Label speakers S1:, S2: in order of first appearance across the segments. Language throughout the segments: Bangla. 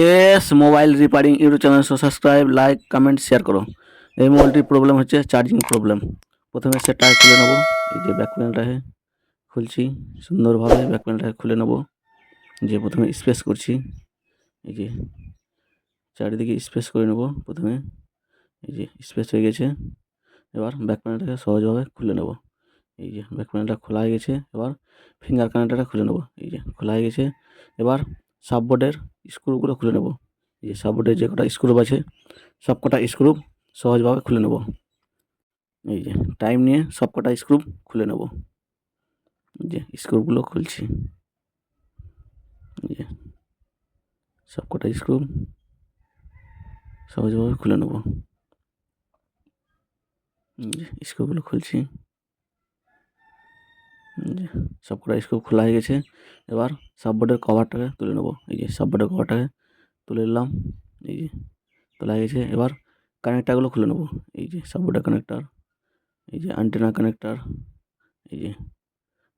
S1: S mobile repairing YouTube channel subscribe like comment share করো। এই মোবাইলটির প্রবলেম হচ্ছে চার্জিং প্রবলেম। প্রথমে সেটটা খুলে নেবো। এই যে ব্যাক প্যানেলটাকে খুলছি সুন্দরভাবে, ব্যাক প্যানেলটাকে খুলে নেবো। যে প্রথমে স্পেস করছি, এই যে চারিদিকে স্পেস করে নেবো প্রথমে। এই যে স্পেস হয়ে গেছে, এবার ব্যাক প্যানেলটাকে সহজভাবে খুলে নেব। এই যে ব্যাক প্যানেলটা খোলা হয়ে গেছে, এবার ফিঙ্গার কানেক্টরটা খুলে নেব। এই যে খোলা হয়ে গেছে, এবার সাববোর্ডের স্ক্রুগুলো খুলে নেব। এই যে সাববোর্ডের যে কটা স্ক্রু আছে সব কটা স্ক্রু সহজভাবে খুলে নেব। এই যে টাইম নিয়ে সব কটা স্ক্রু খুলে নেব। এই যে স্ক্রুগুলো খুলছি, এই যে সব কটা স্ক্রু সহজভাবে খুলে নেব। এই যে স্ক্রুগুলো খুলছি, যে সব কটা স্ক্রু খোলা হয়ে গেছে। এবার সাববোর্ডের কভারটাকে তুলে নেব। এই যে সাববোর্ডের কভারটাকে তুলে নিলাম, এই যে তোলা হয়ে গেছে। এবার কানেক্টারগুলো খুলে নেব। এই যে সাববোর্ডের কানেক্টার, এই যে অ্যান্টেনা কানেক্টার, এই যে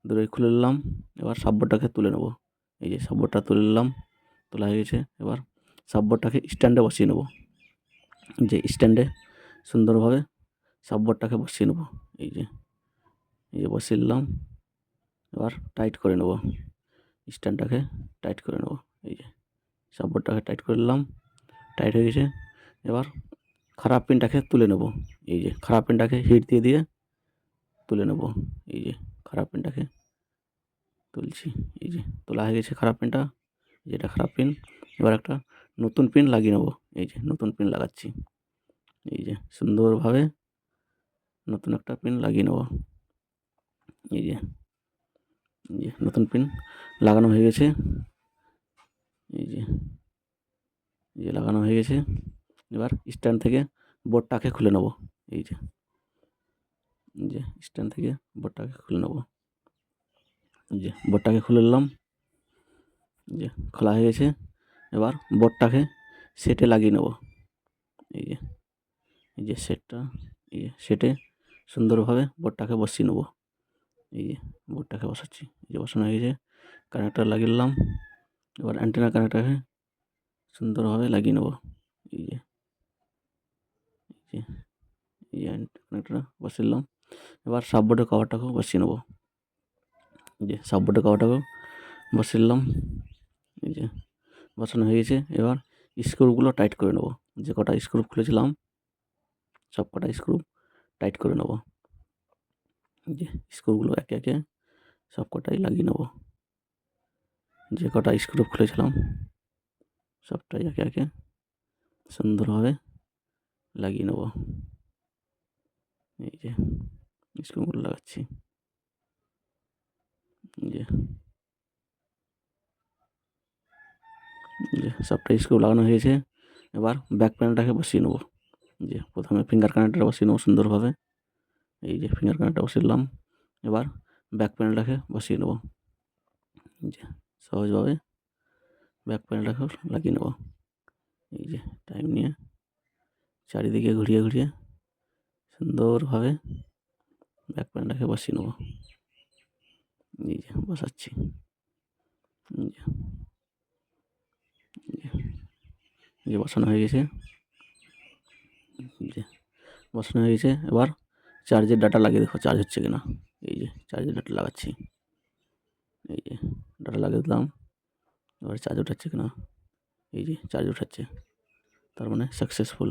S1: দুটোই খুলে নিলাম। এবার সাববোর্ডটাকে তুলে নেব। এই যে সাববোর্ডটা তুলে নিলাম, তোলা হয়ে গেছে। এবার সাববোর্ডটাকে স্ট্যান্ডে বসিয়ে নেব। যে স্ট্যান্ডে সুন্দরভাবে সাববোর্ডটাকে বসিয়ে নেব। এই যে বসিয়ে নিলাম। এবার টাইট করে নেব, স্ট্যান্ডটাকে টাইট করে নেব। এই যে সাববোর্ডটাকে টাইট করে নিলাম, টাইট হয়ে গেছে। এবার খারাপ পিনটাকে তুলে নেব। এই যে খারাপ পিনটাকে হিট দিয়ে দিয়ে তুলে নেব। এই যে খারাপ পিনটাকে তুলছি, এই যে তোলা হয়ে গেছে খারাপ পিনটা, যেটা খারাপ পিন। এবার একটা নতুন পিন লাগিয়ে নেব। এই যে নতুন পিন লাগাচ্ছি, এই যে সুন্দরভাবে নতুন একটা পিন লাগিয়ে নেব। এই যে নতুন পিন লাগানো হয়ে গেছে। এই যে লাগানো হয়ে গেছে। এবার স্ট্যান্ড থেকে বোর্ডটাকে খুলে নেব। এই যে স্ট্যান্ড থেকে বোর্ডটাকে খুলে নেব। এই যে বোর্ডটাকে খুলে নিলাম, যে খোলা হয়ে গেছে। এবার বোর্ডটাকে সেটে লাগিয়ে নেব। এই যে সেটটা, এই যে সেটে সুন্দরভাবে বোর্ডটাকে বসিয়ে নেব। এই যে বোর্ডটাকে বসাচ্ছি, এই যে বসানো হয়ে গেছে। কানেক্টার লাগিয়ে নিলাম। এবার অ্যান্টেনা কানেক্টারকে সুন্দরভাবে লাগিয়ে নেব। এই যে কানেক্টারটা বসিয়ে নিলাম। এবার সাববোর্ডের কভারটাকেও বসিয়ে নেব। এই যে সাববোর্ডের কভারটাকেও বসিয়ে নিলাম। এই যে বসানো হয়ে গেছে। এবার স্ক্রুগুলো টাইট করে নেব। যে কটা স্ক্রু খুলেছিলাম সব কটা স্ক্রু টাইট করে নেব। যে স্ক্রুগুলো একে একে সব কটাই লাগিয়ে নেব। যে কটা স্ক্রু খুলেছিলাম সবটাই একে একে সুন্দরভাবে লাগিয়ে নেব। এই যে স্ক্রুগুলো লাগাচ্ছি, যে সবটা স্ক্রু লাগানো হয়েছে। এবার ব্যাক প্যানেলটাকে বসিয়ে নেব। যে প্রথমে ফিঙ্গার কানেক্টর বসিয়ে নেব সুন্দরভাবে। এই যে ফিঙ্গার কানেক্টর বসিয়ে নিলাম। এবার ব্যাক প্যানেলটাকে বসিয়ে নেব। যে সহজভাবে ব্যাক প্যানেলটাকেও লাগিয়ে নেব। এই যে টাইম নিয়ে চারিদিকে ঘুরিয়ে ঘুরিয়ে সুন্দরভাবে ব্যাক প্যানেলটাকে বসিয়ে নেব। এই যে বসাচ্ছি, যে বসানো হয়ে গেছে। যে বসানো হয়ে গেছে। এবার চার্জের ডাটা লাগিয়ে দেখো চার্জ হচ্ছে কিনা। এই যে চার্জের ডাটা লাগাচ্ছি, এই যে ডাটা লাগিয়ে দিলাম। এবার চার্জ উঠাচ্ছে কিনা, এই যে চার্জ উঠাচ্ছে, তার মানে সাকসেসফুল।